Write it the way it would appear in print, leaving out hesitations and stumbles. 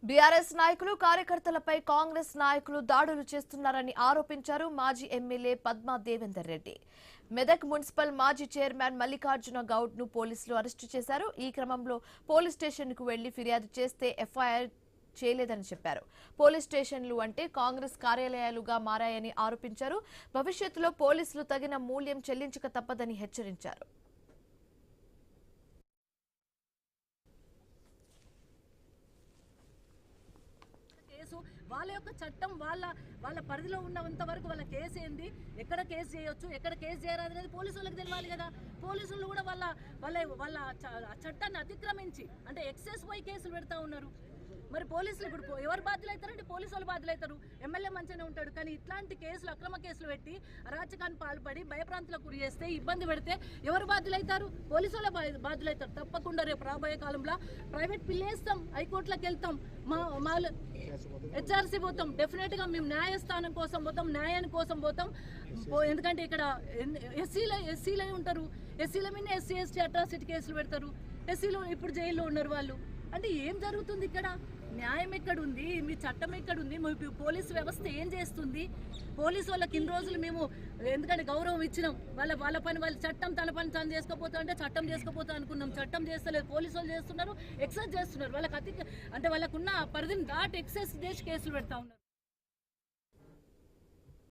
BRS నాయకులు కార్యకర్తలపై కాంగ్రెస్ నాయకులు దాడులు చేస్తున్నారని ఆరోపించారు మాజీ ఎమ్మెల్యే పద్మా దేవేందర్ రెడ్డి. మెదక్ మున్సిపల్ మాజీ చైర్మన్ మల్లికార్జున గౌడ్ ను పోలీసులు అరెస్టు చేశారు. ఈ క్రమంలో పోలీస్ స్టేషన్ కు వెళ్లి ఫిర్యాదు చేస్తే ఎఫ్ఐఆర్ చేయలేదని చెప్పారు. పోలీస్ స్టేషన్లు అంటే కాంగ్రెస్ కార్యాలయాలుగా మారాయని ఆరోపించారు. భవిష్యత్తులో పోలీసులు తగిన మూల్యం చెల్లించక తప్పదని హెచ్చరించారు. వాళ్ళ యొక్క చట్టం వాళ్ళ పరిధిలో ఉన్నంత వరకు వాళ్ళ కేసు ఏంది, ఎక్కడ కేసు చేయొచ్చు, ఎక్కడ కేసు చేయరాదు అనేది పోలీసు వాళ్ళకి తెలియాలి కదా. పోలీసులు కూడా వాళ్ళ చట్టాన్ని అతిక్రమించి అంటే ఎక్సెస్ పోయి కేసులు పెడతా ఉన్నారు. మరి పోలీసులు ఇప్పుడు ఎవరు బాధ్యులు అవుతారంటే పోలీసు వాళ్ళు బాధ్యులు అవుతారు. ఎమ్మెల్యే మంచిగానే ఉంటాడు, కానీ ఇట్లాంటి కేసులు అక్రమ కేసులు పెట్టి అరాచకాన్ని పాల్పడి భయప్రాంతులకు గురి చేస్తే ఇబ్బంది పెడితే ఎవరు బాధ్యులు అవుతారు? పోలీసు వాళ్ళే బాధ్యులు అవుతారు. తప్పకుండా రేపు రాబోయే కాలంలో ప్రైవేట్ పిల్లేస్తాం, హైకోర్టులకు వెళ్తాం, మా హెచ్ఆర్సీ పోతాం. డెఫినెట్గా మేము న్యాయస్థానం కోసం పోతాం, న్యాయాని కోసం పోతాం. ఎందుకంటే ఇక్కడ ఎస్సీలే ఉంటారు, ఎస్సీల మీద ఎస్సీ ఎస్టీ అట్రాసిటీ కేసులు పెడతారు. ఎస్సీలో ఇప్పుడు జైల్లో ఉన్నారు వాళ్ళు. అంటే ఏం జరుగుతుంది ఇక్కడ? న్యాయం ఎక్కడుంది? మీ చట్టం ఎక్కడుంది? మీ పోలీసు వ్యవస్థ ఏం చేస్తుంది? పోలీసు వాళ్ళకి ఇన్ని రోజులు మేము ఎందుకంటే గౌరవం ఇచ్చినాం. వాళ్ళ పని వాళ్ళ చట్టం తన పని తను చేసుకోపోతా అంటే చట్టం చేసుకోపోతా అనుకున్నాం. చట్టం చేస్తలేదు, పోలీసు వాళ్ళు చేస్తున్నారు, ఎక్సెస్ చేస్తున్నారు. వాళ్ళకి అంటే వాళ్ళకున్న పరిధిని దాటి ఎక్సెస్ చేసి కేసులు పెడతా ఉన్నారు.